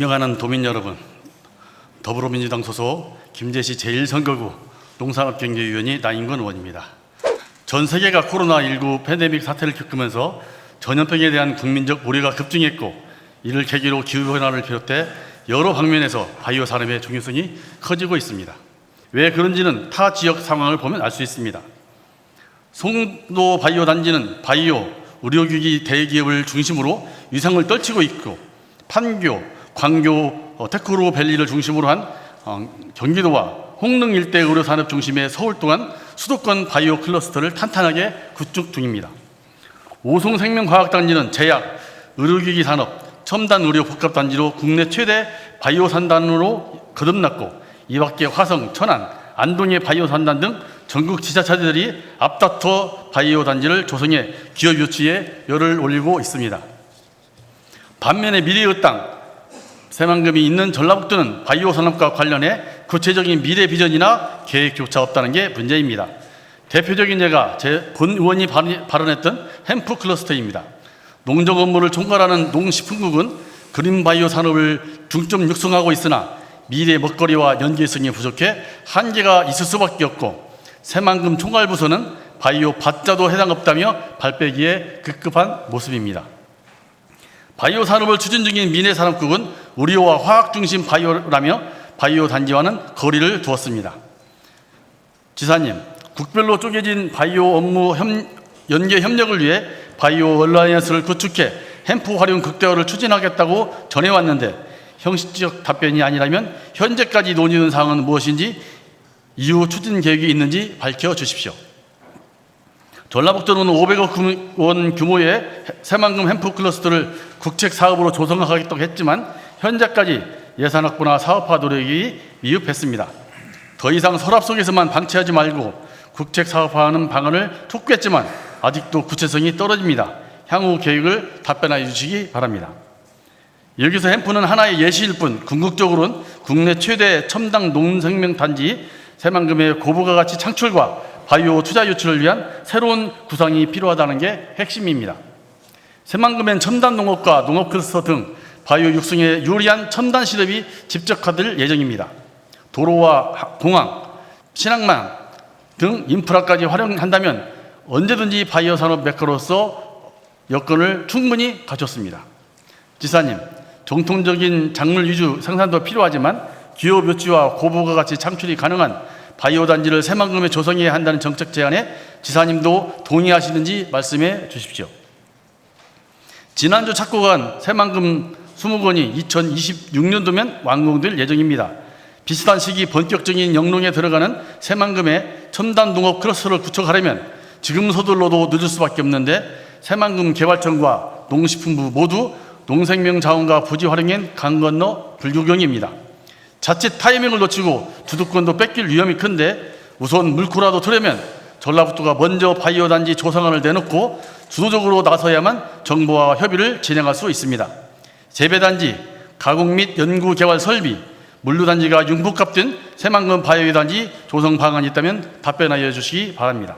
존경하는 도민 여러분, 더불어민주당 소속 김제시 제1선거구 농산업경제위원회 나인건 의원입니다. 전 세계가 코로나19 팬데믹 사태를 겪으면서 전염병에 대한 국민적 우려가 급증했고, 이를 계기로 기후변화를 비롯해 여러 방면에서 바이오 산업의 중요성이 커지고 있습니다. 왜 그런지는 타 지역 상황을 보면 알 수 있습니다. 송도 바이오 단지는 바이오, 의료기기 대기업을 중심으로 위상을 떨치고 있고, 판교, 광교, 테크노밸리를 중심으로 한 경기도와 홍릉 일대 의료산업 중심의 서울 또한 수도권 바이오 클러스터를 탄탄하게 구축 중입니다. 오송생명과학단지는 제약, 의료기기 산업, 첨단 의료 복합단지로 국내 최대 바이오 산단으로 거듭났고, 이밖에 화성, 천안, 안동의 바이오 산단 등 전국 지자체들이 앞다퉈 바이오 단지를 조성해 기업 유치에 열을 올리고 있습니다. 반면에 미래의 땅, 새만금이 있는 전라북도는 바이오 산업과 관련해 구체적인 미래 비전이나 계획조차 없다는 게 문제입니다. 대표적인 예가 본 의원이 발언했던 햄프 클러스터입니다. 농정 업무를 총괄하는 농식품국은 그린 바이오 산업을 중점 육성하고 있으나 미래 먹거리와 연계성이 부족해 한계가 있을 수밖에 없고, 새만금 총괄부서는 바이오 밭자도 해당 없다며 발빼기에 급급한 모습입니다. 바이오 산업을 추진 중인 미래산업국은 의료와 화학 중심 바이오라며 바이오 단지와는 거리를 두었습니다. 지사님, 국별로 쪼개진 바이오 업무 연계 협력을 위해 바이오 얼라이언스를 구축해 햄프 활용 극대화를 추진하겠다고 전해왔는데, 형식적 답변이 아니라면 현재까지 논의된 사항은 무엇인지, 이후 추진 계획이 있는지 밝혀주십시오. 전라북도는 500억 원 규모의 새만금 햄프 클러스터를 국책 사업으로 조성하겠다고 했지만 현재까지 예산 확보나 사업화 노력이 미흡했습니다. 더 이상 서랍 속에서만 방치하지 말고 국책 사업화하는 방안을 촉구했지만 아직도 구체성이 떨어집니다. 향후 계획을 답변해 주시기 바랍니다. 여기서 햄프는 하나의 예시일 뿐, 궁극적으로는 국내 최대 첨단 농생명단지 새만금의 고부가 가치 창출과 바이오 투자 유치를 위한 새로운 구상이 필요하다는 게 핵심입니다. 새만금엔 첨단 농업과 농업 클러스터 등 바이오 육성에 유리한 첨단 시설이 집적화될 예정입니다. 도로와 공항, 신항망 등 인프라까지 활용한다면 언제든지 바이오 산업 메카로서 여건을 충분히 갖췄습니다. 지사님, 정통적인 작물 위주 생산도 필요하지만 기업 유치와 고부가 가치 창출이 가능한 바이오 단지를 새만금에 조성해야 한다는 정책 제안에 지사님도 동의하시는지 말씀해 주십시오. 지난주 착공한 새만금 수목원이 2026년도면 완공될 예정입니다. 비슷한 시기 본격적인 영농에 들어가는 새만금의 첨단 농업 클러스터를 구축하려면 지금 서둘러도 늦을 수밖에 없는데, 새만금 개발청과 농식품부 모두 농생명 자원과 부지 활용엔 강 건너 불구경입니다. 자칫 타이밍을 놓치고 주도권도 뺏길 위험이 큰데, 우선 물꼬라도 트려면 전라북도가 먼저 바이오 단지 조성안을 내놓고 주도적으로 나서야만 정부와 협의를 진행할 수 있습니다. 재배단지, 가공 및 연구 개발 설비, 물류단지가 융복합된 새만금 바이오 단지 조성 방안이 있다면 답변하여 주시기 바랍니다.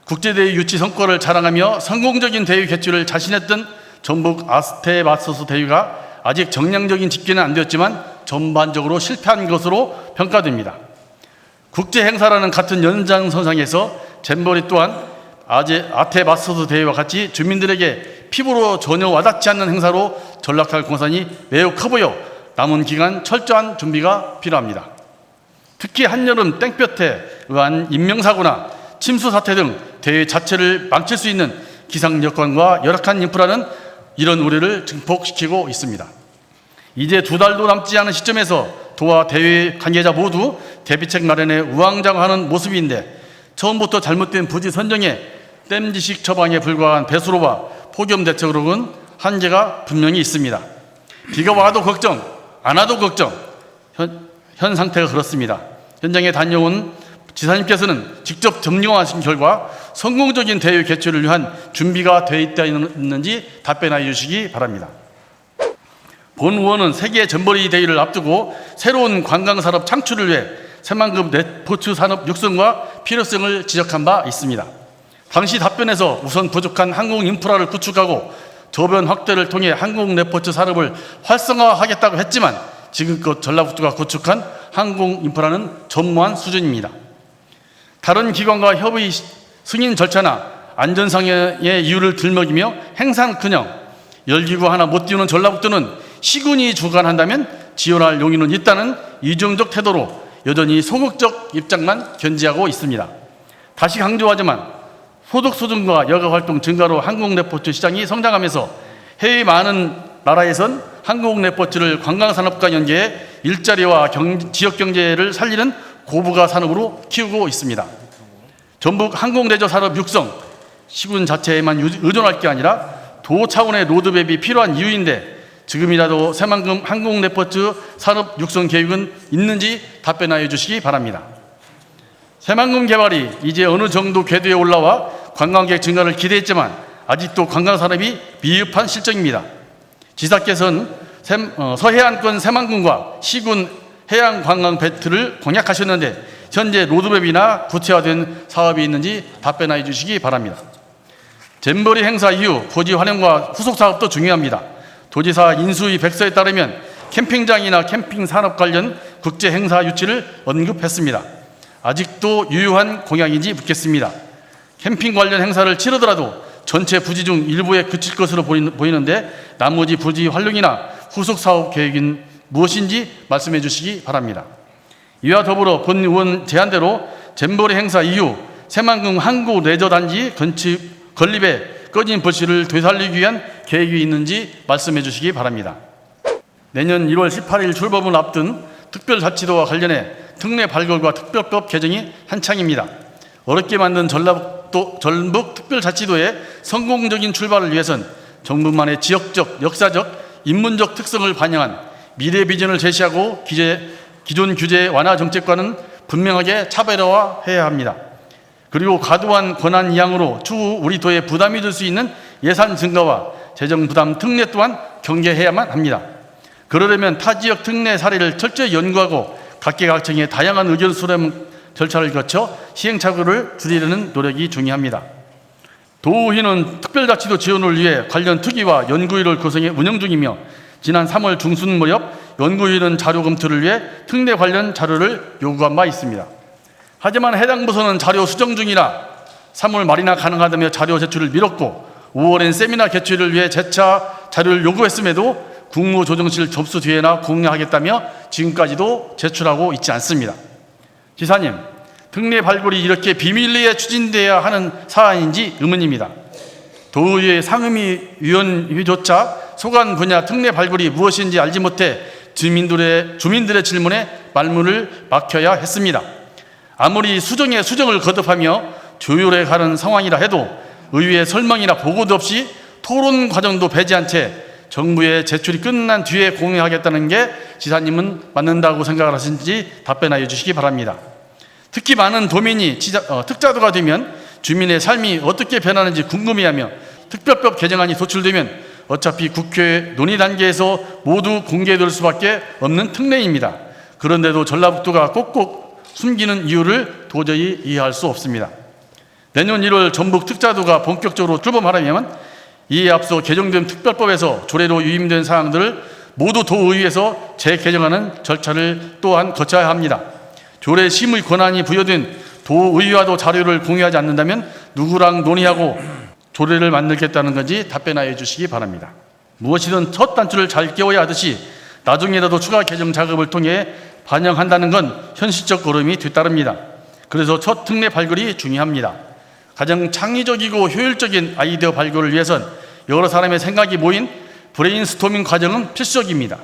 국제대회 유치 성과를 자랑하며 성공적인 대회 개최를 자신했던 전북 아스테마스터스 대회가 아직 정량적인 집계는 안 되었지만 전반적으로 실패한 것으로 평가됩니다. 국제 행사라는 같은 연장선상에서 잼버리 또한 아테마스터스 대회와 같이 주민들에게 피부로 전혀 와닿지 않는 행사로 전락할 공산이 매우 커 보여 남은 기간 철저한 준비가 필요합니다. 특히 한여름 땡볕에 의한 인명사고나 침수 사태 등 대회 자체를 망칠 수 있는 기상 여건과 열악한 인프라는 이런 우려를 증폭시키고 있습니다. 이제 2달도 남지 않은 시점에서 도와 대회 관계자 모두 대비책 마련에 우왕좌왕하는 모습인데, 처음부터 잘못된 부지 선정에 땜지식 처방에 불과한 배수로와 폭염 대책으로는 한계가 분명히 있습니다. 비가 와도 걱정, 안 와도 걱정, 현 상태가 그렇습니다. 현장에 다녀온 지사님께서는 직접 점검하신 결과 성공적인 대회 개최를 위한 준비가 되어 있는지 답변해 주시기 바랍니다. 본 의원은 세계 잼버리 대회를 앞두고 새로운 관광산업 창출을 위해 새만금 넷포츠 산업 육성과 필요성을 지적한 바 있습니다. 당시 답변에서 우선 부족한 항공 인프라를 구축하고 저변 확대를 통해 항공레포츠 산업을 활성화하겠다고 했지만 지금껏 전라북도가 구축한 항공인프라는 전무한 수준입니다. 다른 기관과 협의 승인 절차나 안전상의 이유를 들먹이며 행사는커녕 열기구 하나 못 띄우는 전라북도는 시군이 주관한다면 지원할 용의는 있다는 이중적 태도로 여전히 소극적 입장만 견지하고 있습니다. 다시 강조하지만 소득 수준과 여가활동 증가로 항공레포츠 시장이 성장하면서 해외 많은 나라에선 항공레포츠를 관광산업과 연계해 일자리와 지역경제를 살리는 고부가 산업으로 키우고 있습니다. 전북 항공레저 산업 육성, 시군 자체에만 의존할 게 아니라 도 차원의 로드맵이 필요한 이유인데 지금이라도 새만금 항공레포츠 산업 육성 계획은 있는지 답변하여 주시기 바랍니다. 새만금 개발이 이제 어느 정도 궤도에 올라와 관광객 증가를 기대했지만 아직도 관광산업이 미흡한 실정입니다. 지사께서는 서해안권 새만금과 시군 해양관광 배틀을 공약하셨는데 현재 로드맵이나 구체화된 사업이 있는지 답변해 주시기 바랍니다. 잼버리 행사 이후 부지 활용과 후속 사업도 중요합니다. 도지사 인수위 백서에 따르면 캠핑장이나 캠핑 산업 관련 국제 행사 유치를 언급했습니다. 아직도 유효한 공약인지 묻겠습니다. 캠핑 관련 행사를 치르더라도 전체 부지 중 일부에 그칠 것으로 보이는데 나머지 부지 활용이나 후속 사업 계획은 무엇인지 말씀해 주시기 바랍니다. 이와 더불어 본 의원 제안대로 잼버리 행사 이후 새만금 항구 레저단지 건립에 꺼진 불씨를 되살리기 위한 계획이 있는지 말씀해 주시기 바랍니다. 내년 1월 18일 출범을 앞둔 특별자치도와 관련해 특례 발굴과 특별법 개정이 한창입니다. 어렵게 만든 전북 특별자치도의 성공적인 출발을 위해선 정부만의 지역적, 역사적, 인문적 특성을 반영한 미래 비전을 제시하고 기존 규제 완화 정책과는 분명하게 차별화해야 합니다. 그리고 과도한 권한 이양으로 추후 우리 도에 부담이 될 수 있는 예산 증가와 재정 부담 특례 또한 경계해야만 합니다. 그러려면 타 지역 특례 사례를 철저히 연구하고 각계각층의 다양한 의견 수렴 절차를 거쳐 시행착오를 줄이려는 노력이 중요합니다. 도의회는 특별자치도 지원을 위해 관련 특위와 연구위를 구성해 운영 중이며 지난 3월 중순 무렵 연구위는 자료 검토를 위해 특례 관련 자료를 요구한 바 있습니다. 하지만 해당 부서는 자료 수정 중이라 3월 말이나 가능하다며 자료 제출을 미뤘고 5월엔 세미나 개최를 위해 재차 자료를 요구했음에도 국무조정실 접수 뒤에나 공유하겠다며 지금까지도 제출하고 있지 않습니다. 지사님, 특례 발굴이 이렇게 비밀리에 추진돼야 하는 사안인지 의문입니다. 도의회 상임위원회조차 소관 분야 특례 발굴이 무엇인지 알지 못해 주민들의 질문에 말문을 막혀야 했습니다. 아무리 수정에 수정을 거듭하며 조율해 가는 상황이라 해도 의회 설명이나 보고도 없이 토론 과정도 배제한 채 정부의 제출이 끝난 뒤에 공유하겠다는 게 지사님은 맞는다고 생각을 하시는지 답변하여 주시기 바랍니다. 특히 많은 도민이 특자도가 되면 주민의 삶이 어떻게 변하는지 궁금해하며 특별법 개정안이 도출되면 어차피 국회 논의 단계에서 모두 공개될 수밖에 없는 특례입니다. 그런데도 전라북도가 꼭꼭 숨기는 이유를 도저히 이해할 수 없습니다. 내년 1월 전북 특자도가 본격적으로 출범하려면 이에 앞서 개정된 특별법에서 조례로 유임된 사항들을 모두 도의회에서 재개정하는 절차를 또한 거쳐야 합니다. 조례 심의 권한이 부여된 도의회와도 자료를 공유하지 않는다면 누구랑 논의하고 조례를 만들겠다는 건지 답변하여 주시기 바랍니다. 무엇이든 첫 단추를 잘 끼워야 하듯이 나중에라도 추가 개정 작업을 통해 반영한다는 건 현실적 걸음이 뒤따릅니다. 그래서 첫 특례 발굴이 중요합니다. 가장 창의적이고 효율적인 아이디어 발굴을 위해선 여러 사람의 생각이 모인 브레인스토밍 과정은 필수적입니다.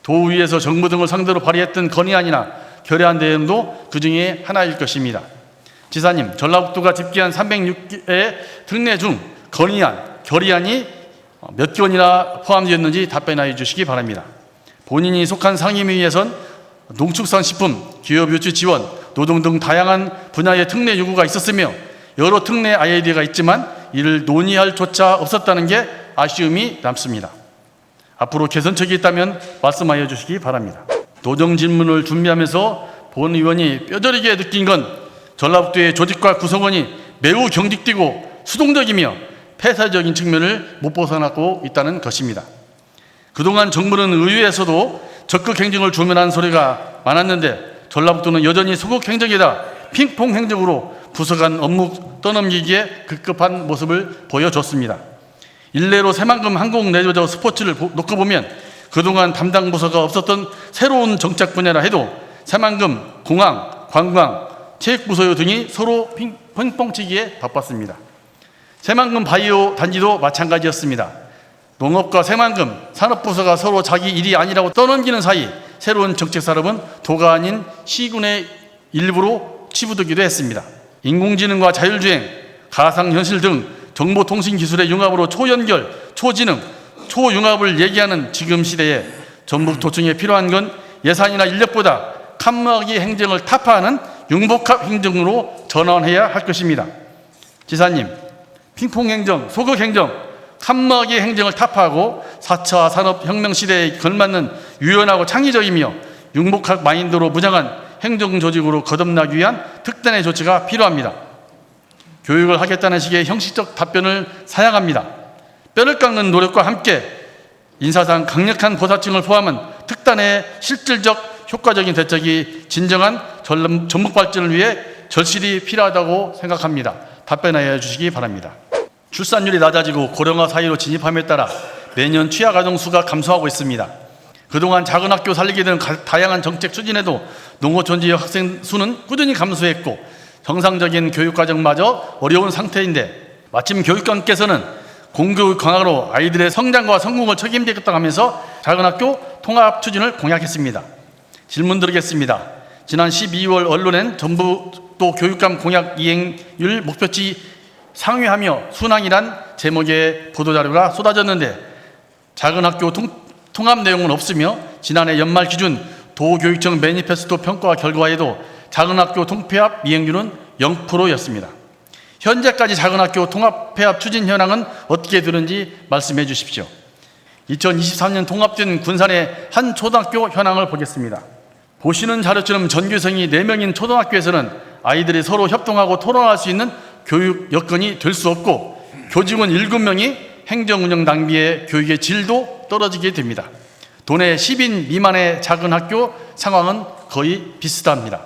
도의회에서 정부 등을 상대로 발의했던 건의안이나 결의안 대응도 그 중에 하나일 것입니다. 지사님, 전라북도가 집계한 306개의 특례 중 건의안, 결의안이 몇 건이나 포함되었는지 답변해 주시기 바랍니다. 본인이 속한 상임위에선 농축산식품, 기업유치 지원, 노동 등 다양한 분야의 특례 요구가 있었으며 여러 특례 아이디어가 있지만 이를 논의할 조차 없었다는 게 아쉬움이 남습니다. 앞으로 개선책이 있다면 말씀하여 주시기 바랍니다. 도정 질문을 준비하면서 본 의원이 뼈저리게 느낀 건 전라북도의 조직과 구성원이 매우 경직되고 수동적이며 폐쇄적인 측면을 못 벗어나고 있다는 것입니다. 그동안 정부는 의회에서도 적극 행정을 주문한 소리가 많았는데 전라북도는 여전히 소극 행정이다 핑퐁 행정으로 부서 간 업무 떠넘기기에 급급한 모습을 보여줬습니다. 일례로 새만금 항공 레저저 스포츠를 놓고 보면 그동안 담당 부서가 없었던 새로운 정책 분야라 해도 새만금, 공항, 관광, 체육부서 등이 서로 핑퐁치기에 바빴습니다. 새만금 바이오 단지도 마찬가지였습니다. 농업과 새만금, 산업부서가 서로 자기 일이 아니라고 떠넘기는 사이 새로운 정책 산업은 도가 아닌 시군의 일부로 치부되기도 했습니다. 인공지능과 자율주행, 가상현실 등 정보통신기술의 융합으로 초연결, 초지능, 초융합을 얘기하는 지금 시대에 전북도청에 필요한 건 예산이나 인력보다 칸막이 행정을 타파하는 융복합 행정으로 전환해야 할 것입니다. 지사님, 핑퐁 행정, 소극 행정, 칸막이 행정을 타파하고 4차 산업혁명 시대에 걸맞는 유연하고 창의적이며 융복합 마인드로 무장한 행정조직으로 거듭나기 위한 특단의 조치가 필요합니다. 교육을 하겠다는 식의 형식적 답변을 사양합니다. 뼈를 깎는 노력과 함께 인사상 강력한 보사층을 포함한 특단의 실질적 효과적인 대책이 진정한 전북 발전을 위해 절실히 필요하다고 생각합니다. 답변하여 주시기 바랍니다. 출산율이 낮아지고 고령화 사회로 진입함에 따라 매년 취학 아동 수가 감소하고 있습니다. 그동안 작은 학교 살리기 등 다양한 정책 추진에도 농어촌 지역 학생 수는 꾸준히 감소했고 정상적인 교육과정마저 어려운 상태인데 마침 교육감께서는 공교육 강화로 아이들의 성장과 성공을 책임지겠다고 하면서 작은 학교 통합 추진을 공약했습니다. 질문 드리겠습니다. 지난 12월 언론엔 전북도 교육감 공약 이행률 목표치 상회하며 순항이란 제목의 보도자료가 쏟아졌는데 작은 학교 통합 내용은 없으며 지난해 연말 기준 도교육청 매니페스토 평가 결과에도 작은 학교 통폐합 이행률은 0%였습니다. 현재까지 작은 학교 통합폐합 추진 현황은 어떻게 되는지 말씀해 주십시오. 2023년 통합된 군산의 한 초등학교 현황을 보겠습니다. 보시는 자료처럼 전교생이 4명인 초등학교에서는 아이들이 서로 협동하고 토론할 수 있는 교육 여건이 될 수 없고 교직원 7명이 행정운영 낭비에 교육의 질도 떨어지게 됩니다. 도내 10인 미만의 작은 학교 상황은 거의 비슷합니다.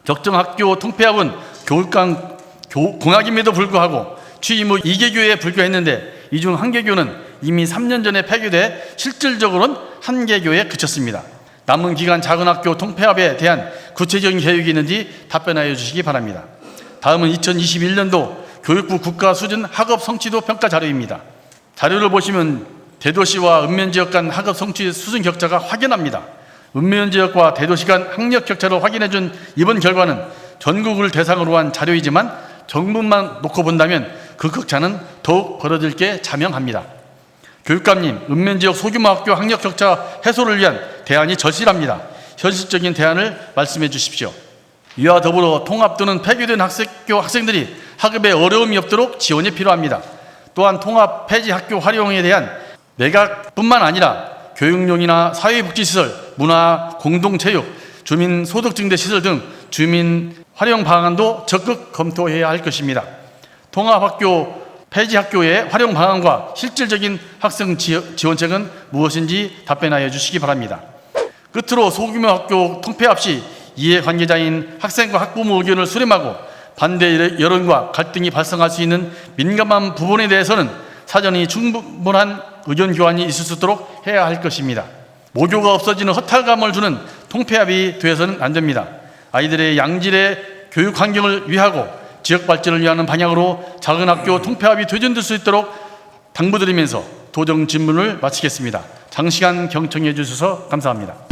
적정학교 통폐합은 교육감 공약임에도 불구하고 취임 후 2개교에 불과했는데 이 중 1개교는 이미 3년 전에 폐교돼 실질적으로는 1개교에 그쳤습니다. 남은 기간 작은 학교 통폐합에 대한 구체적인 계획이 있는지 답변하여 주시기 바랍니다. 다음은 2021년도 교육부 국가수준 학업 성취도 평가 자료입니다. 자료를 보시면 대도시와 읍면지역 간 학업 성취 수준 격차가 확연합니다. 읍면지역과 대도시 간 학력 격차를 확인해준 이번 결과는 전국을 대상으로 한 자료이지만 정부만 놓고 본다면 그 격차는 더욱 벌어질 게 자명합니다. 교육감님, 읍면지역 소규모 학교 학력 격차 해소를 위한 대안이 절실합니다. 현실적인 대안을 말씀해 주십시오. 이와 더불어 통합 또는 폐교된 학생들이 학업에 어려움이 없도록 지원이 필요합니다. 또한 통합 폐지 학교 활용에 대한 매각뿐만 아니라 교육용이나 사회복지시설, 문화, 공동체육, 주민소득증대 시설 등 주민 활용 방안도 적극 검토해야 할 것입니다. 통합학교, 폐지학교의 활용 방안과 실질적인 학생 지원책은 무엇인지 답변하여 주시기 바랍니다. 끝으로 소규모 학교 통폐합 시 이해관계자인 학생과 학부모 의견을 수렴하고 반대 여론과 갈등이 발생할 수 있는 민감한 부분에 대해서는 사전에 충분한 의견 교환이 있을 수 있도록 해야 할 것입니다. 모교가 없어지는 허탈감을 주는 통폐합이 되어서는 안 됩니다. 아이들의 양질의 교육 환경을 위하고 지역 발전을 위하는 방향으로 작은 학교 통폐합이 되전될 수 있도록 당부드리면서 도정 질문을 마치겠습니다. 장시간 경청해 주셔서 감사합니다.